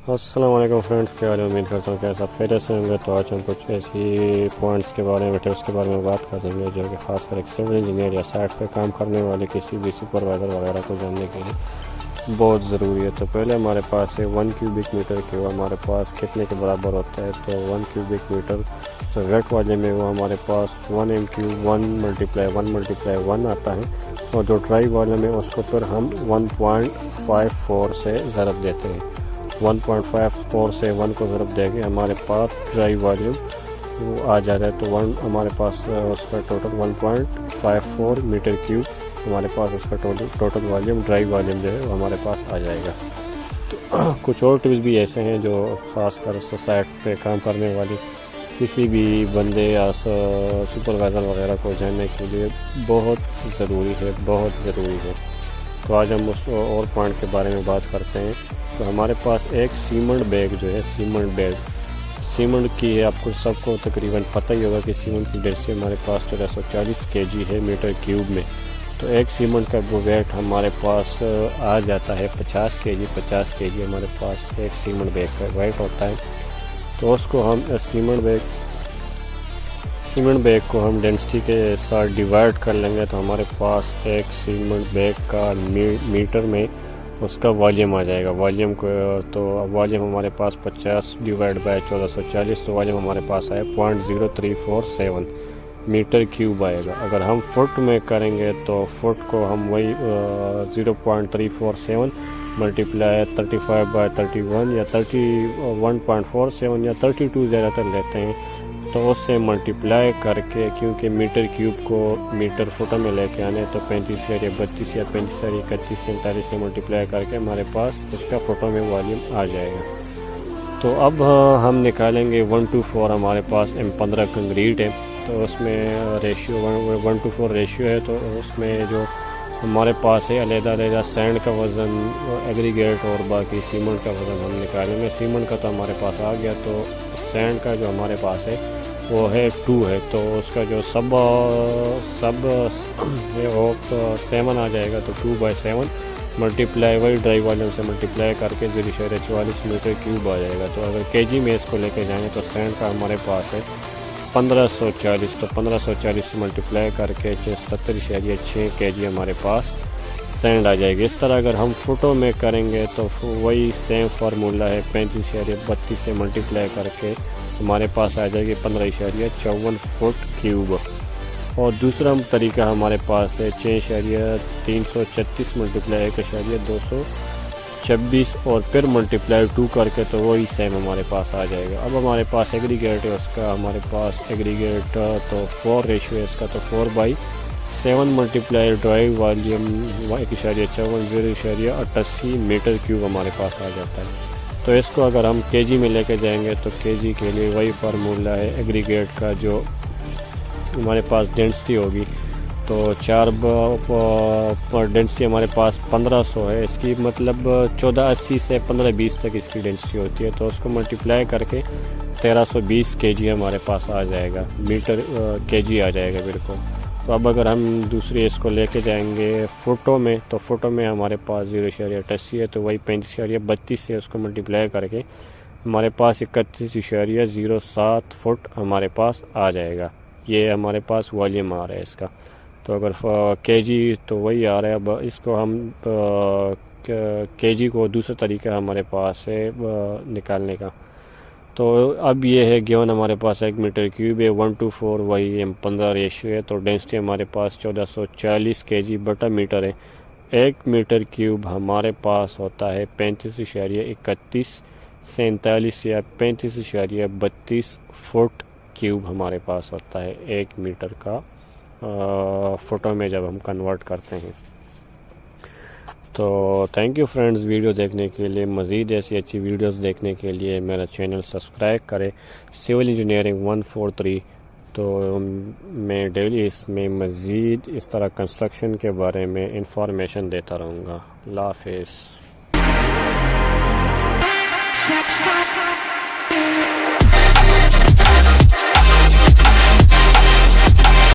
السلام علیکم فرینڈس، کیا حال ہے؟ امید کرتا ہوں کہ سب خیریت سے ہوں گے۔ تو آج ہم کچھ ایسی پوائنٹس کے بارے میں، ٹپس کے بارے میں بات کریں گے جو کہ خاص کر ایک سول انجینئر یا سائٹ پہ کام کرنے والے کسی بھی سپروائزر وغیرہ کو جاننے کے لیے بہت ضروری ہے۔ تو پہلے ہمارے پاس ہے 1 کیوبک میٹر کی، وہ ہمارے پاس کتنے کے برابر ہوتا ہے؟ تو 1 کیوبک میٹر تو ویٹ والے میں وہ ہمارے پاس 1 m³ 1 آتا ہے، اور جو ڈرائی والے میں اس کو پھر ہم 1.54 سے ضرب دیتے ہیں۔ 1.54 سے 1 کو ضرب دے کے ہمارے پاس ڈرائی والیوم وہ آ جاتا ہے۔ تو ہمارے پاس اس کا ٹوٹل 1.54 میٹر کیوب ہمارے پاس اس کا ٹوٹل والیوم، ڈرائی والیوم جو ہے وہ ہمارے پاس آ جائے گا۔ تو کچھ اور ٹپس بھی ایسے ہیں جو خاص کر سائٹ پہ کام کرنے والی کسی بھی بندے یا سپروائزر وغیرہ کو جاننے کے لیے بہت ضروری ہے۔ تو آج ہم اس اور پوائنٹ کے بارے میں بات کرتے ہیں۔ تو ہمارے پاس ایک سیمنٹ بیگ جو ہے، سیمنٹ کی ہے، آپ کو سب کو تقریباً پتہ ہی ہوگا کہ سیمنٹ کی ڈینسٹی ہمارے پاس 1440 kg ہے میٹر کیوب میں۔ تو ایک سیمنٹ کا ویٹ ہمارے پاس آ جاتا ہے 50 kg ہمارے پاس ایک سیمنٹ بیگ کا ویٹ ہوتا ہے۔ تو اس کو ہم سیمنٹ بیگ کو ہم ڈینسٹی کے ساتھ ڈیوائڈ کر لیں گے، تو ہمارے پاس ایک سیمنٹ بیگ کا میٹر میں اس کا والیوم آ جائے گا۔ والیوم ہمارے پاس 50/1440، تو والیوم ہمارے پاس آئے 0.0347 میٹر کیوب آئے گا۔ اگر ہم فٹ میں کریں گے تو فٹ کو ہم وہی 0.347 ملٹیپلائی 35/31 یا 31.47 یا 32 زیادہ تر لیتے ہیں، تو اس سے ملٹیپلائی کر کے، کیونکہ میٹر کیوب کو میٹر فٹوں میں لے کے آنے، تو 35 یا 32 یا 35 یا 31 47 سے ملٹیپلائی کر کے ہمارے پاس اس کا فٹوں میں والیوم آ جائے گا۔ تو اب ہم نکالیں گے 1:4 ہمارے پاس M15 کنکریٹ ہے، تو اس میں ریشیو 1:4 ریشیو ہے۔ تو اس میں جو ہمارے پاس ہے علیحدہ سینڈ کا وزن، ایگریگیٹ اور باقی سیمنٹ کا وزن ہم نکالیں گے۔ سیمنٹ کا تو ہمارے پاس آ گیا، تو سینڈ کا جو ہمارے پاس ہے وہ ہے 2 ہے، تو اس کا جو سب ہے وہ 7 آ جائے گا۔ تو 2/7 ملٹیپلائی وہی ڈرائی والیوم سے ملٹیپلائی کر کے 0.44 میٹر کیوب آ جائے گا۔ تو اگر kg میں اس کو لے کے جائیں تو سینڈ کا ہمارے پاس ہے 1540، تو 1540 سے ملٹیپلائی کر کے 77.6 kg ہمارے پاس سینڈ آ جائے گی۔ اس طرح اگر ہم فٹوں میں کریں گے تو وہی سیم فارمولا ہے، 35.32 سے ملٹیپلائی کر کے ہمارے پاس آ جائے گی 15.54 فٹ کیوب۔ اور دوسرا طریقہ ہمارے پاس ہے 6.336 ملٹیپلائی 1.226 اور پھر ملٹیپلائی 2 کر کے، تو وہی سیم ہمارے پاس آ جائے گا۔ اب ہمارے پاس ایگریگیٹ ہے، اس کا ہمارے پاس ایگریگیٹ تو 4 ریشیو ہے اس کا، تو 4/7 multiply dry volume 0.88 meter cube ہمارے پاس آ جاتا ہے۔ تو اس کو اگر ہم kg میں لے کے جائیں گے تو kg کے لیے وہی فارمولا ہے ایگریگیٹ کا، جو ہمارے پاس ڈینسٹی ہوگی، تو 4 ڈینسٹی ہمارے پاس 1500 ہے، اس کی مطلب 1480 سے 1520 تک اس کی ڈینسٹی ہوتی ہے۔ تو اس کو ملٹیپلائی کر کے 1320 kg ہمارے پاس آ جائے گا، میٹر kg آ جائے گا بالکل۔ تو اب اگر ہم دوسری اس کو لے کے جائیں گے فٹوں میں، تو فٹوں میں ہمارے پاس 0.88 ہے، تو وہی 35.32 سے اس کو ملٹیپلائی کر کے ہمارے پاس 31.07 فٹ ہمارے پاس آ جائے گا۔ یہ ہمارے پاس والیوم آ رہا ہے اس کا۔ تو اگر kg تو وہی آ رہا ہے۔ اب اس کو ہم kg کو دوسرا طریقہ ہمارے پاس ہے نکالنے کا۔ تو اب یہ ہے گیون ہمارے پاس 1 میٹر کیوب ہے، 1:4 وہی M15 ریشیو ہے، تو ڈینسٹی ہمارے پاس 1440 kg بٹا میٹر ہے۔ 1 میٹر کیوب ہمارے پاس ہوتا ہے 35.31 47 یا 35.32 فٹ کیوب ہمارے پاس ہوتا ہے 1 میٹر کا فٹوں میں جب ہم کنورٹ کرتے ہیں۔ تو تھینک یو فرینڈز ویڈیو دیکھنے کے لیے۔ مزید ایسی اچھی ویڈیوز دیکھنے کے لیے میرا چینل سبسکرائب کریں، سول انجینئرنگ 143۔ تو میں ڈیلی اس میں مزید اس طرح کنسٹرکشن کے بارے میں انفارمیشن دیتا رہوں گا۔ اللہ حافظ۔